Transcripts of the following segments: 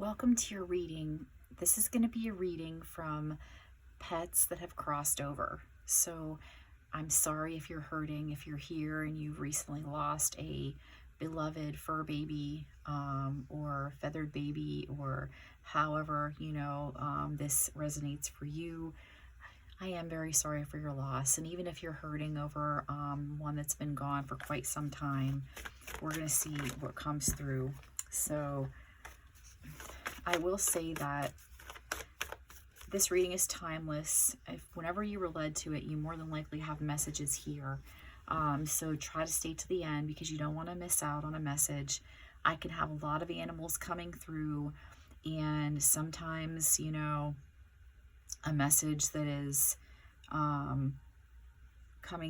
Welcome to your reading. This is going to be a reading from pets that have crossed over. So I'm sorry if you're hurting, if you're here and you've recently lost a beloved fur baby or feathered baby, or however, this resonates for you. I am very sorry for your loss. And even if you're hurting over one that's been gone for quite some time, we're going to see what comes through. So I will say that this reading is timeless. Whenever you were led to it, you more than likely have messages here. So try to stay to the end because you don't want to miss out on a message. I can have a lot of animals coming through, and sometimes, a message that is coming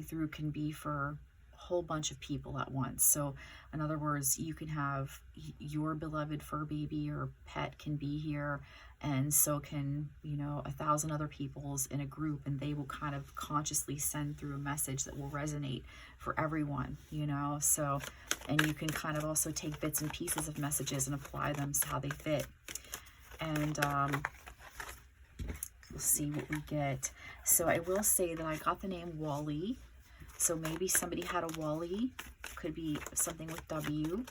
through can be for whole bunch of people at once. So in other words, you can have your beloved fur baby or pet can be here, and so can 1,000 other people's in a group, and they will kind of consciously send through a message that will resonate for everyone. So, and you can kind of also take bits and pieces of messages and apply them to how they fit. And we'll see what we get. So I will say that I got the name Wally. So maybe somebody had a Wally, could be something with W,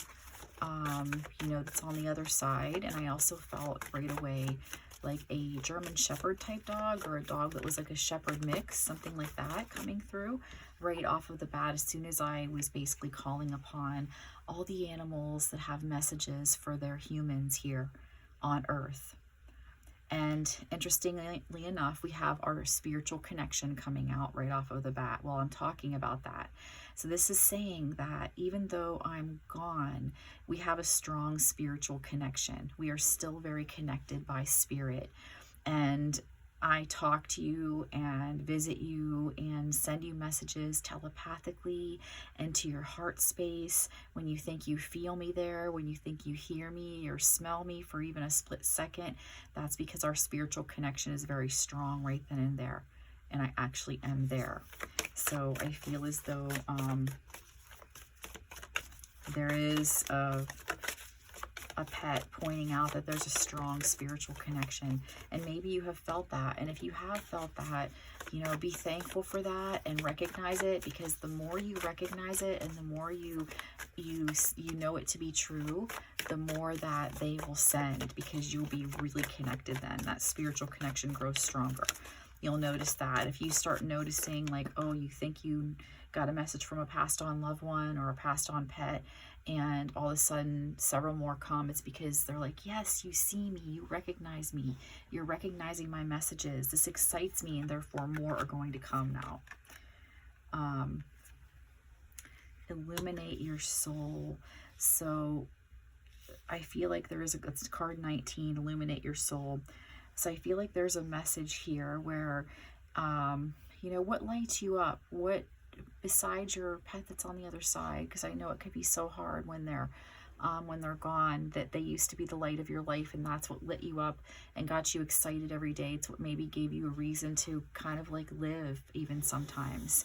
that's on the other side. And I also felt right away like a German Shepherd type dog, or a dog that was like a Shepherd mix, something like that coming through right off of the bat, as soon as I was basically calling upon all the animals that have messages for their humans here on Earth. And interestingly enough, we have our spiritual connection coming out right off of the bat while I'm talking about that. So this is saying that even though I'm gone, we have a strong spiritual connection. We are still very connected by spirit. And I talk to you and visit you and send you messages telepathically into your heart space when you think you feel me there, when you think you hear me or smell me for even a split second. That's because our spiritual connection is very strong right then and there. And I actually am there. So I feel as though there is a pet pointing out that there's a strong spiritual connection, and maybe you have felt that. And if you have felt that, be thankful for that and recognize it, because the more you recognize it and the more you know it to be true, the more that they will send, because you'll be really connected. Then that spiritual connection grows stronger. You'll notice that if you start noticing, like, oh, you think you got a message from a passed on loved one or a passed on pet, and all of a sudden several more come, it's because they're like, yes, you see me, you recognize me, you're recognizing my messages, this excites me, and therefore more are going to come now. Illuminate your soul. So I feel like there is it's card 19, illuminate your soul. So I feel like there's a message here where what lights you up, what besides your pet that's on the other side, because I know it could be so hard when they're gone, that they used to be the light of your life, and that's what lit you up and got you excited every day. It's what maybe gave you a reason to kind of like live even sometimes.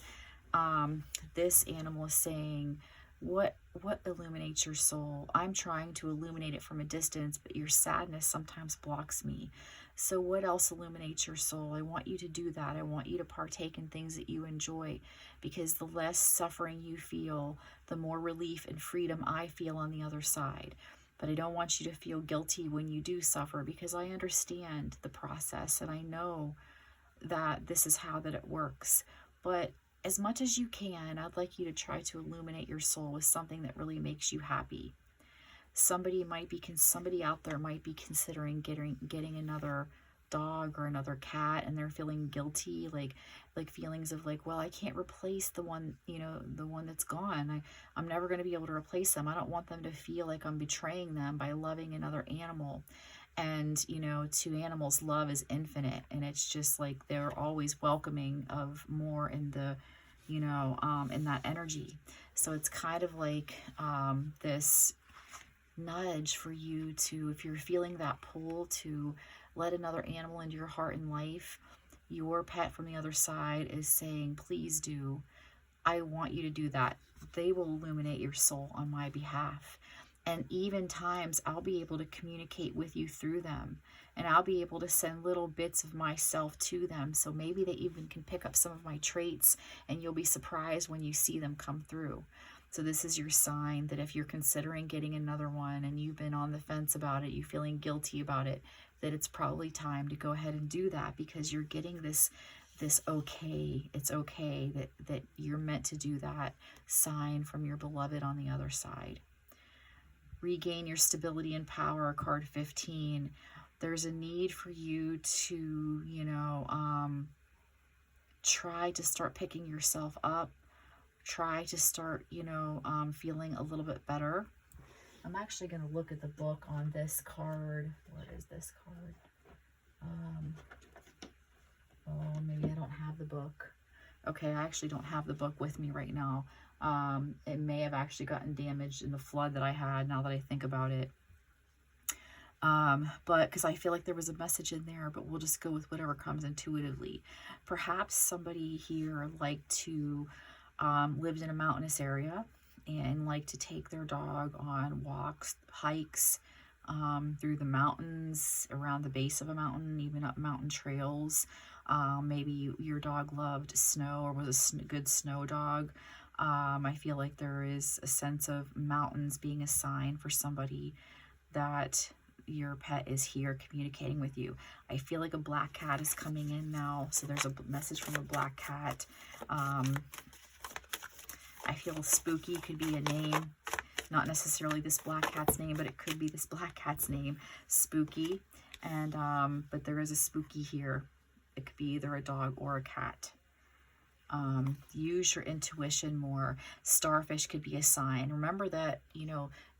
This animal is saying, what illuminates your soul? I'm trying to illuminate it from a distance, but your sadness sometimes blocks me. So what else illuminates your soul? I want you to do that. I want you to partake in things that you enjoy, because the less suffering you feel, the more relief and freedom I feel on the other side. But I don't want you to feel guilty when you do suffer, because I understand the process and I know that this is how that it works. But as much as you can, I'd like you to try to illuminate your soul with something that really makes you happy. Somebody out there might be considering getting another dog or another cat, and they're feeling guilty, like feelings of like, well, I can't replace the one that's gone. I'm never going to be able to replace them. I don't want them to feel like I'm betraying them by loving another animal. And to animals, love is infinite, and it's just like they're always welcoming of more in the in that energy. So it's kind of like this nudge for you to, if you're feeling that pull to let another animal into your heart and life, your pet from the other side is saying, please do. I want you to do that. They will illuminate your soul on my behalf. And even times I'll be able to communicate with you through them. And I'll be able to send little bits of myself to them. So maybe they even can pick up some of my traits, and you'll be surprised when you see them come through. So this is your sign that if you're considering getting another one and you've been on the fence about it, you're feeling guilty about it, that it's probably time to go ahead and do that, because you're getting this okay, it's okay that you're meant to do that sign from your beloved on the other side. Regain your stability and power, card 15. There's a need for you to, try to start picking yourself up. Try to start, feeling a little bit better. I'm actually going to look at the book on this card. What is this card? Oh, maybe I don't have the book. Okay, I actually don't have the book with me right now. It may have actually gotten damaged in the flood that I had, now that I think about it. But because I feel like there was a message in there, but we'll just go with whatever comes intuitively. Perhaps somebody here liked to lived in a mountainous area and like to take their dog on walks, hikes, through the mountains, around the base of a mountain, even up mountain trails. Maybe your dog loved snow or was a good snow dog. I feel like there is a sense of mountains being a sign for somebody that your pet is here communicating with you. I feel like a black cat is coming in now. So there's a message from a black cat. I feel spooky could be a name. Not necessarily this black cat's name, but it could be this black cat's name, Spooky. And but there is a spooky here. It could be either a dog or a cat. Use your intuition more. Starfish could be a sign. Remember that,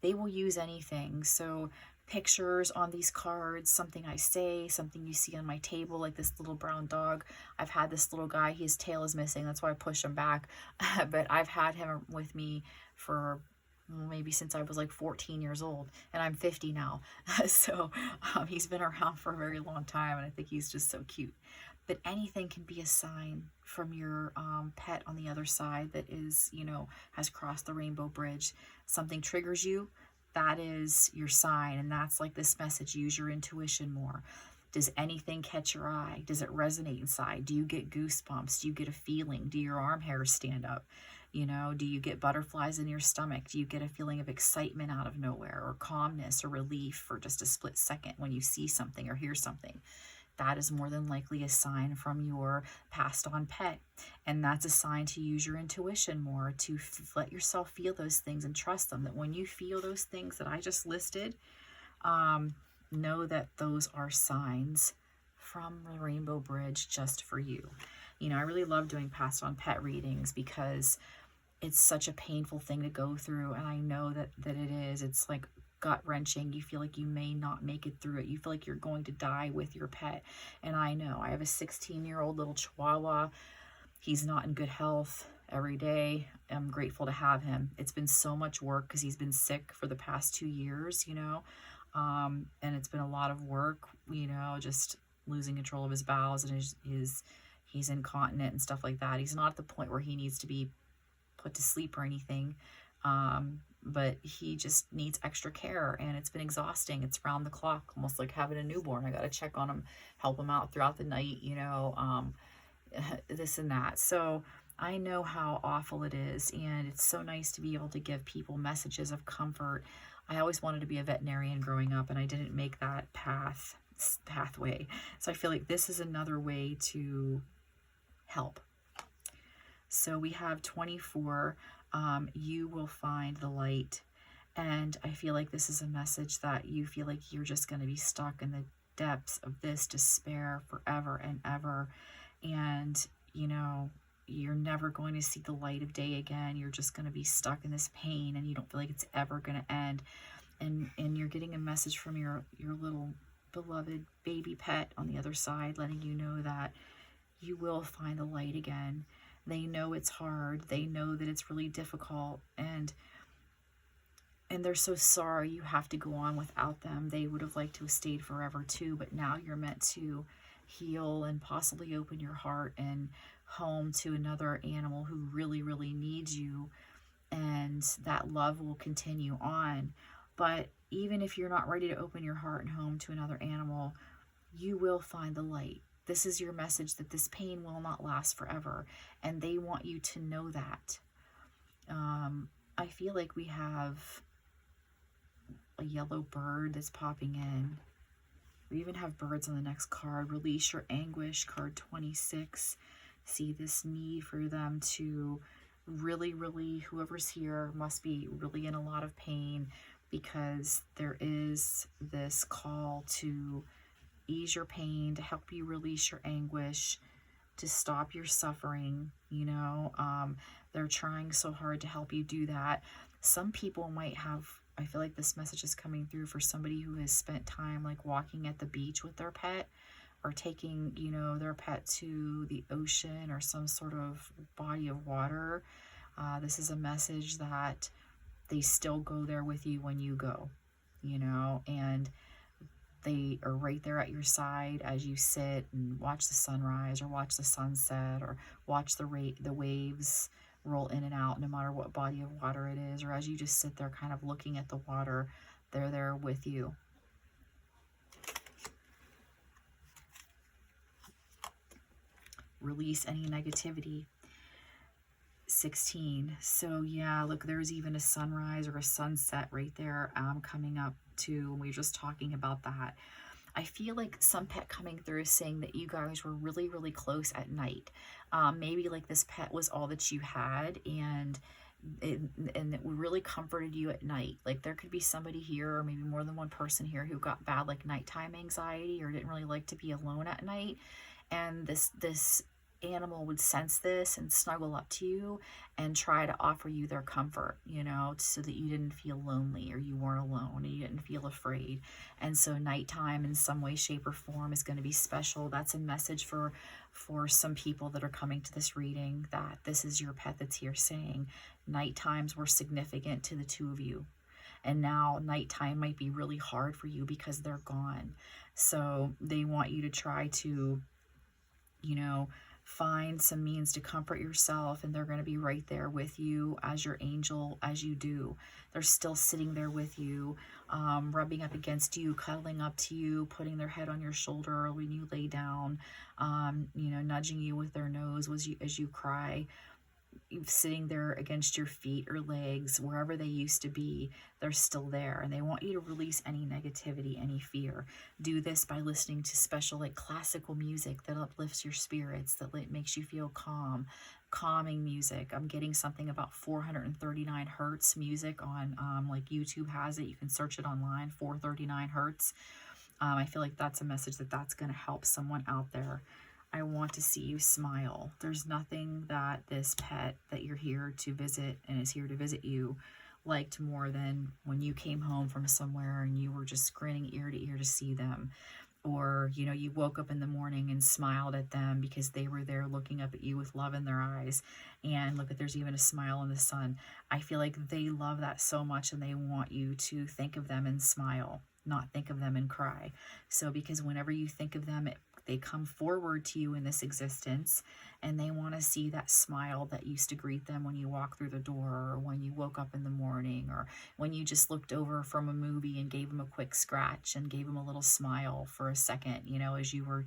they will use anything. So pictures on these cards, something I say, something you see on my table, like this little brown dog. I've had this little guy, his tail is missing. That's why I push him back. But I've had him with me for maybe since I was like 14 years old, and I'm 50 now. So he's been around for a very long time, and I think he's just so cute. But anything can be a sign from your pet on the other side that is, has crossed the rainbow bridge. Something triggers you, that is your sign. And that's like this message: use your intuition more. Does anything catch your eye? Does it resonate inside? Do you get goosebumps? Do you get a feeling? Do your arm hairs stand up? Do you get butterflies in your stomach? Do you get a feeling of excitement out of nowhere, or calmness or relief for just a split second when you see something or hear something? That is more than likely a sign from your passed on pet. And that's a sign to use your intuition more, to let yourself feel those things and trust them. That when you feel those things that I just listed, know that those are signs from the Rainbow Bridge just for you. I really love doing passed on pet readings because it's such a painful thing to go through. And I know that it is. It's like gut-wrenching. You feel like you may not make it through it. You feel like you're going to die with your pet. And I know. I have a 16-year-old little Chihuahua. He's not in good health. Every day I'm grateful to have him. It's been so much work because he's been sick for the past 2 years, and it's been a lot of work, just losing control of his bowels, and he's incontinent and stuff like that. He's not at the point where he needs to be put to sleep or anything. But he just needs extra care, and it's been exhausting. It's round the clock, almost like having a newborn. I got to check on him, help him out throughout the night, this and that. So I know how awful it is, and it's so nice to be able to give people messages of comfort. I always wanted to be a veterinarian growing up, and I didn't make that pathway. So I feel like this is another way to help. So we have 24. You will find the light. And I feel like this is a message that you feel like you're just going to be stuck in the depths of this despair forever and ever. And, you're never going to see the light of day again. You're just going to be stuck in this pain, and you don't feel like it's ever going to end. And you're getting a message from your little beloved baby pet on the other side, letting you know that you will find the light again. They know it's hard. They know that it's really difficult, and they're so sorry you have to go on without them. They would have liked to have stayed forever too, but now you're meant to heal and possibly open your heart and home to another animal who really, really needs you, and that love will continue on. But even if you're not ready to open your heart and home to another animal, you will find the light. This is your message that this pain will not last forever. And they want you to know that. I feel like we have a yellow bird that's popping in. We even have birds on the next card. Release your anguish, card 26. See this need for them to really, whoever's here must be really in a lot of pain, because there is this call to ease your pain, to help you release your anguish, to stop your suffering. They're trying so hard to help you do that. Some people might have, I feel like this message is coming through for somebody who has spent time like walking at the beach with their pet, or taking, their pet to the ocean or some sort of body of water. This is a message that they still go there with you when you go, and they are right there at your side as you sit and watch the sunrise or watch the sunset or watch the waves roll in and out, no matter what body of water it is, or as you just sit there kind of looking at the water, they're there with you. Release any negativity. 16. So yeah, look, there's even a sunrise or a sunset right there coming up too. We were just talking about that. I feel like some pet coming through is saying that you guys were really close at night. Maybe like this pet was all that you had, and it really comforted you at night. Like there could be somebody here, or maybe more than one person here, who got bad like nighttime anxiety or didn't really like to be alone at night, and this animal would sense this and snuggle up to you and try to offer you their comfort, so that you didn't feel lonely, or you weren't alone, and you didn't feel afraid. And so nighttime in some way, shape, or form is going to be special. That's a message for some people that are coming to this reading, that this is your pet that's here saying night times were significant to the two of you. And now nighttime might be really hard for you because they're gone. So they want you to try to, find some means to comfort yourself, and they're going to be right there with you as your angel as you do. They're still sitting there with you, rubbing up against you, cuddling up to you, putting their head on your shoulder when you lay down, nudging you with their nose as you cry, sitting there against your feet or legs, wherever they used to be. They're still there, and they want you to release any negativity, any fear. Do this by listening to special like classical music that uplifts your spirits, that makes you feel calming music. I'm getting something about 439 hertz music on like YouTube has it. You can search it online, 439 hertz. I feel like that's a message that's going to help someone out there. I want to see you smile. There's nothing that this pet that you're here to visit and is here to visit you liked more than when you came home from somewhere and you were just grinning ear to ear to see them. Or, you woke up in the morning and smiled at them because they were there looking up at you with love in their eyes. And look, there's even a smile in the sun. I feel like they love that so much, and they want you to think of them and smile, not think of them and cry. So because whenever you think of them, they come forward to you in this existence, and they want to see that smile that used to greet them when you walked through the door, or when you woke up in the morning, or when you just looked over from a movie and gave them a quick scratch and gave them a little smile for a second, as you were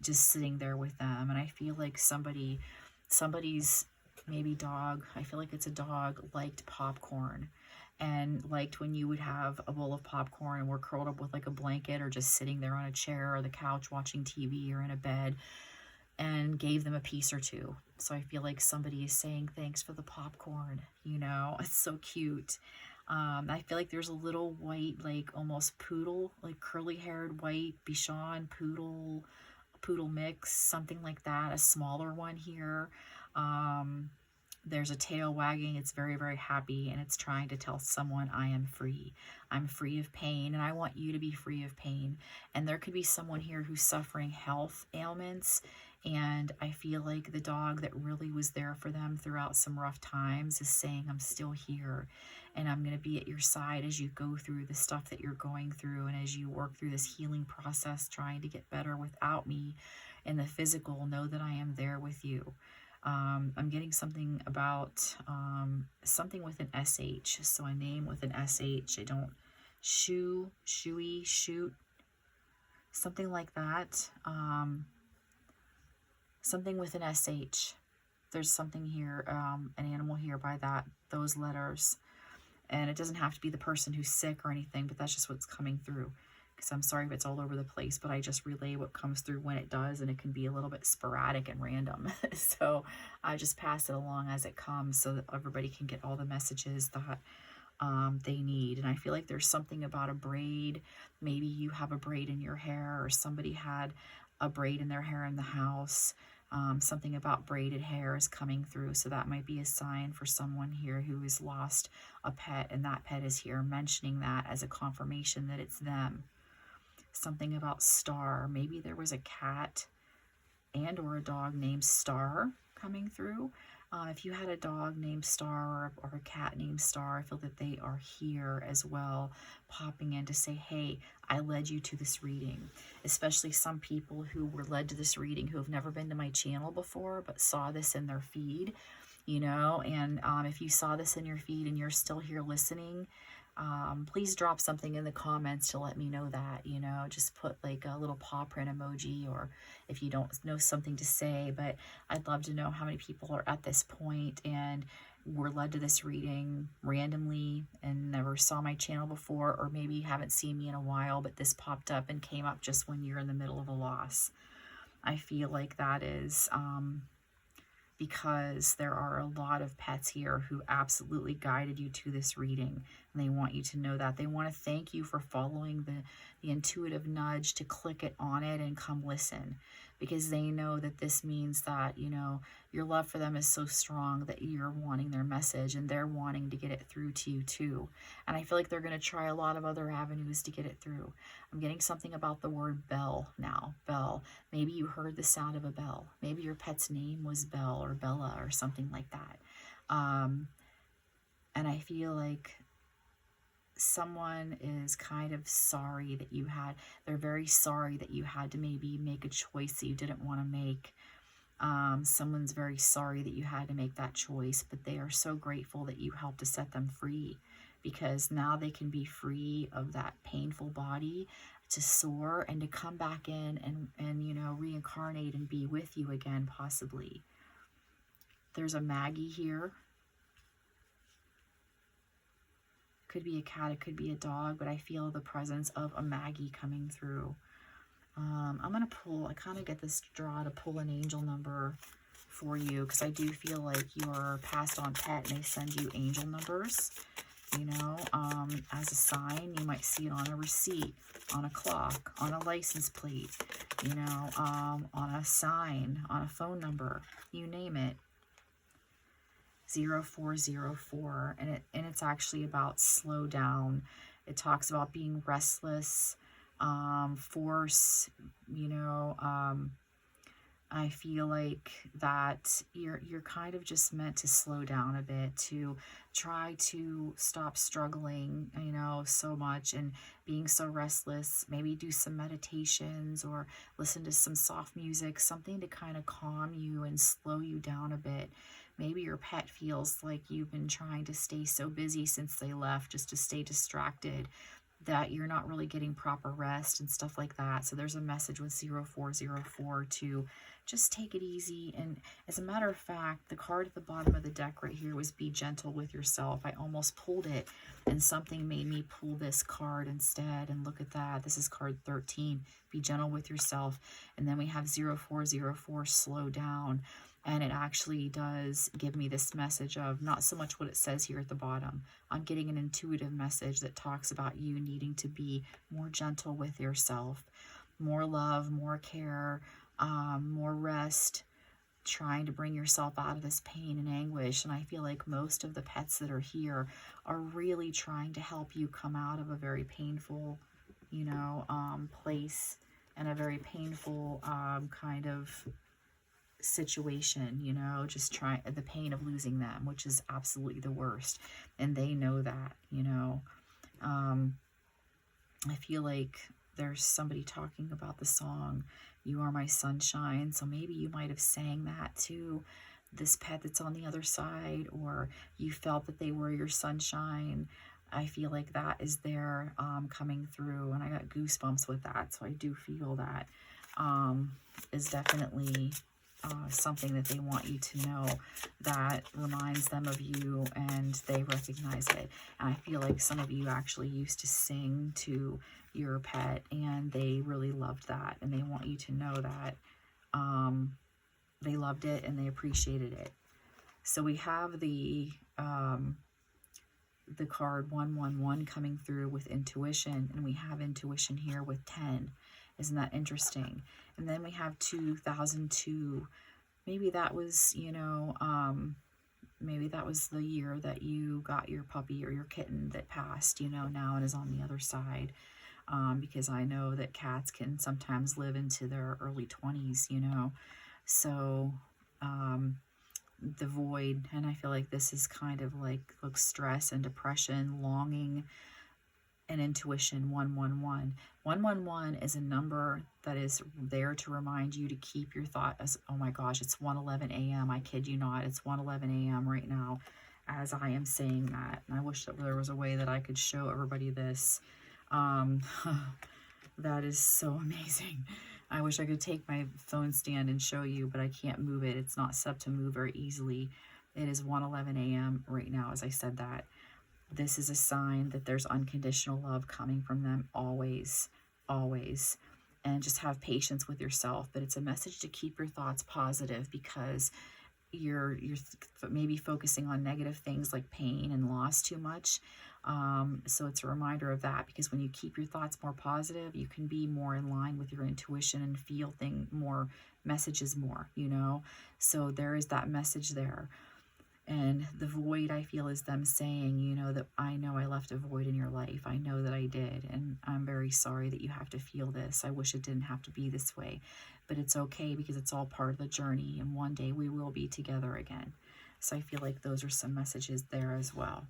just sitting there with them. And I feel like somebody's maybe dog, I feel like it's a dog, liked popcorn, and liked when you would have a bowl of popcorn and were curled up with like a blanket, or just sitting there on a chair or the couch watching TV or in a bed, and gave them a piece or two. So I feel like somebody is saying thanks for the popcorn. It's so cute. I feel like there's a little white, like almost poodle, like curly haired white Bichon poodle mix, something like that, a smaller one here. There's a tail wagging. It's very happy, and it's trying to tell someone, I am free. I'm free of pain, and I want you to be free of pain. And there could be someone here who's suffering health ailments, and I feel like the dog that really was there for them throughout some rough times is saying, I'm still here, and I'm going to be at your side as you go through the stuff that you're going through, and as you work through this healing process, trying to get better without me in the physical. Know that I am there with you. I'm getting something about something with an SH, so a name with an SH. I don't shoey, shoot, something like that. Something with an SH. There's something here, an animal here by those letters. And it doesn't have to be the person who's sick or anything, but that's just what's coming through. Because I'm sorry if it's all over the place, but I just relay what comes through when it does, and it can be a little bit sporadic and random. So I just pass it along as it comes so that everybody can get all the messages that they need. And I feel like there's something about a braid. Maybe you have a braid in your hair, or somebody had a braid in their hair in the house. Something about braided hair is coming through, so that might be a sign for someone here who has lost a pet, and that pet is here mentioning that as a confirmation that it's them. Something about Star. Maybe there was a cat and or a dog named Star coming through. If you had a dog named Star or a cat named Star, I feel that they are here as well, popping in to say, hey, I led you to this reading. Especially some people who were led to this reading who have never been to my channel before, but saw this in their feed, you know. And if you saw this in your feed and you're still here listening, please drop something in the comments to let me know that, you know. Just put like a little paw print emoji, or if you don't know something to say. But I'd love to know how many people are at this point and were led to this reading randomly and never saw my channel before, or maybe haven't seen me in a while, but this popped up and came up just when you're in the middle of a loss. I feel like that is because there are a lot of pets here who absolutely guided you to this reading, and they want you to know that. They want to thank you for following the intuitive nudge to click it on it and come listen, because they know that this means that, you know, your love for them is so strong that you're wanting their message and they're wanting to get it through to you too. And I feel like they're going to try a lot of other avenues to get it through. I'm getting something about the word bell now. Bell. Maybe you heard the sound of a bell. Maybe your pet's name was Belle or Bella or something like that. And I feel like someone is kind of sorry that they're very sorry that you had to maybe make a choice that you didn't want to make. Someone's very sorry that you had to make that choice, but they are so grateful that you helped to set them free, because now they can be free of that painful body to soar and to come back in and you know, reincarnate and be with you again, possibly. There's a Maggie here. Could be a cat, it could be a dog, but I feel the presence of a Maggie coming through. I'm going to pull, I kind of get this draw to pull an angel number for you, because I do feel like you're passed on pet and they send you angel numbers, you know, as a sign. You might see it on a receipt, on a clock, on a license plate, you know, on a sign, on a phone number, you name it. 0404, and it's actually about slow down. It talks about being restless, force, you know. I feel like that you're kind of just meant to slow down a bit, to try to stop struggling, you know, so much and being so restless. Maybe do some meditations or listen to some soft music, something to kind of calm you and slow you down a bit. Maybe your pet feels like you've been trying to stay so busy since they left, just to stay distracted, that you're not really getting proper rest and stuff like that. So there's a message with 0404 to just take it easy. And as a matter of fact, the card at the bottom of the deck right here was be gentle with yourself. I almost pulled it and something made me pull this card instead. And look at that. This is card 13. Be gentle with yourself. And then we have 0404, slow down. And it actually does give me this message of not so much what it says here at the bottom. I'm getting an intuitive message that talks about you needing to be more gentle with yourself, more love, more care, more rest, trying to bring yourself out of this pain and anguish. And I feel like most of the pets that are here are really trying to help you come out of a very painful, you know, place, and a very painful kind of situation, you know, just trying the pain of losing them, which is absolutely the worst, and they know that, you know. I feel like there's somebody talking about the song You Are My Sunshine, so maybe you might have sang that to this pet that's on the other side, or you felt that they were your sunshine. I feel like that is there coming through, and I got goosebumps with that, so I do feel that is definitely something that they want you to know, that reminds them of you and they recognize it. And I feel like some of you actually used to sing to your pet and they really loved that, and they want you to know that they loved it and they appreciated it. So we have the card 111 coming through with intuition, and we have intuition here with 10. Isn't that interesting? And then we have 2002. Maybe that was, you know, maybe that was the year that you got your puppy or your kitten that passed, you know, now and is on the other side. Because I know that cats can sometimes live into their early 20s, you know. So, the void, and I feel like this is kind of like stress and depression, longing, and intuition. 111. 111 is a number that is there to remind you to keep your thought as, oh my gosh, it's 1:11 a.m. I kid you not, it's 1:11 a.m. right now as I am saying that. And I wish that there was a way that I could show everybody this. That is so amazing. I wish I could take my phone stand and show you, but I can't move it. It's not set to move very easily. It is 1:11 a.m. right now as I said that. This is a sign that there's unconditional love coming from them always, always. And just have patience with yourself. But it's a message to keep your thoughts positive, because you're maybe focusing on negative things like pain and loss too much. So it's a reminder of that, because when you keep your thoughts more positive, you can be more in line with your intuition and feel more messages more, you know. So there is that message there. And the void, I feel, is them saying, you know, that I know I left a void in your life. I know that I did. And I'm very sorry that you have to feel this. I wish it didn't have to be this way. But it's okay, because it's all part of the journey. And one day we will be together again. So I feel like those are some messages there as well.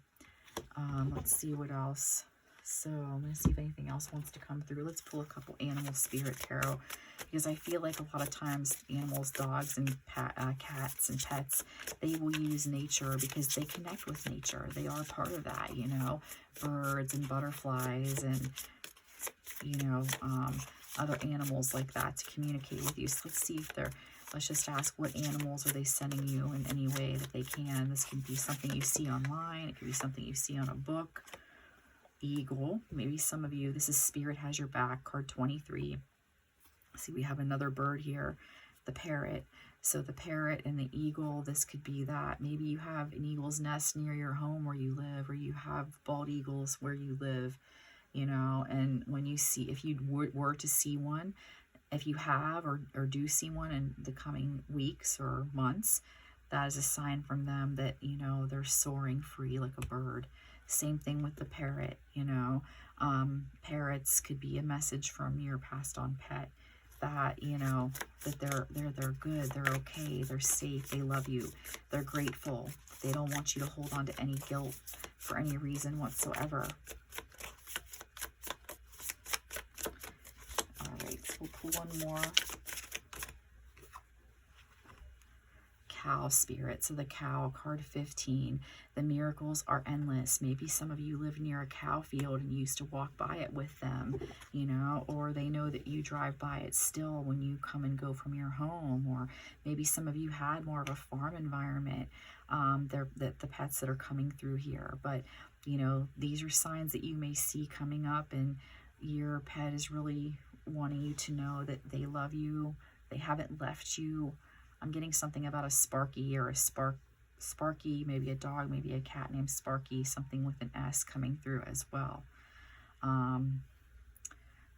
Let's see what else. So I'm going to see if anything else wants to come through. Let's pull a couple animal spirit tarot, because I feel like a lot of times animals, dogs and cats and pets, they will use nature because they connect with nature. They are part of that, you know, birds and butterflies and, you know, other animals like that to communicate with you. So let's see if they're, let's just ask, what animals are they sending you in any way that they can? This can be something you see online. It could be something you see on a book. Eagle. Maybe some of you, this is Spirit Has Your Back, card 23. See, we have another bird here, the parrot. So the parrot and the eagle, this could be that. Maybe you have an eagle's nest near your home where you live, or you have bald eagles where you live, you know. And when you see, if you were to see one, if you have or do see one in the coming weeks or months, that is a sign from them that, you know, they're soaring free like a bird. Same thing with the parrot, you know. Parrots could be a message from your passed on pet that, you know, that they're good, they're okay, they're safe, they love you, they're grateful. They don't want you to hold on to any guilt for any reason whatsoever. All right, so we'll pull one more. Cow spirit. So the cow, card 15. The miracles are endless. Maybe some of you live near a cow field and used to walk by it with them, you know, or they know that you drive by it still when you come and go from your home. Or maybe some of you had more of a farm environment, the pets that are coming through here. But, you know, these are signs that you may see coming up, and your pet is really wanting you to know that they love you. They haven't left you. I'm getting something about a Sparky or a Sparky, maybe a dog, maybe a cat named Sparky, something with an S coming through as well.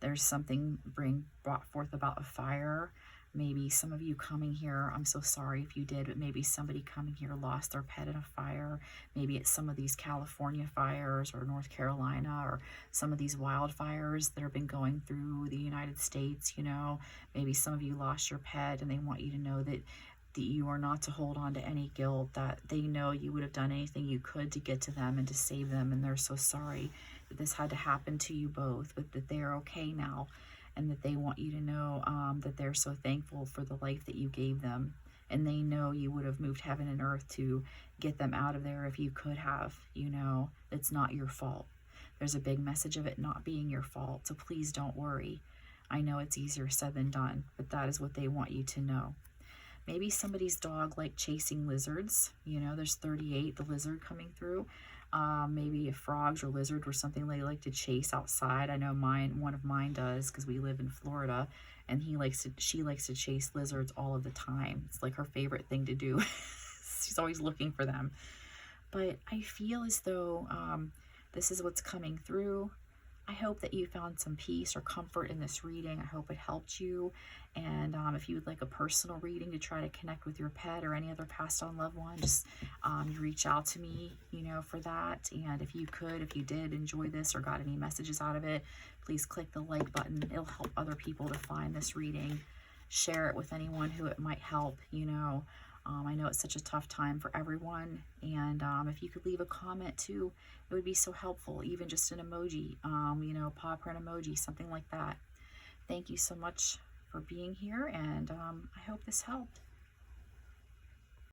There's something brought forth about a fire. Maybe some of you coming here, I'm so sorry if you did, but maybe somebody coming here lost their pet in a fire. Maybe it's some of these California fires or North Carolina, or some of these wildfires that have been going through the United States, you know. Maybe some of you lost your pet and they want you to know that you are not to hold on to any guilt, that they know you would have done anything you could to get to them and to save them, and they're so sorry that this had to happen to you both, but that they are okay now. And that they want you to know that they're so thankful for the life that you gave them and they know you would have moved heaven and earth to get them out of there if you could have. It's not your fault. There's a big message of it not being your fault, so please don't worry. I know it's easier said than done, but that is what they want you to know. Maybe somebody's dog liked chasing lizards. There's 38, the lizard coming through. Maybe if frogs or lizard were something they like to chase outside. I know one of mine does, because we live in Florida, and she likes to chase lizards all of the time. It's like her favorite thing to do. She's always looking for them. But I feel as though this is what's coming through. I hope that you found some peace or comfort in this reading. I hope it helped you. And if you would like a personal reading to try to connect with your pet or any other passed on loved one, just you reach out to me, for that. And if you did enjoy this or got any messages out of it, please click the like button. It'll help other people to find this reading. Share it with anyone who it might help, I know it's such a tough time for everyone, and if you could leave a comment too, it would be so helpful, even just an emoji, paw print emoji, something like that. Thank you so much for being here, and I hope this helped.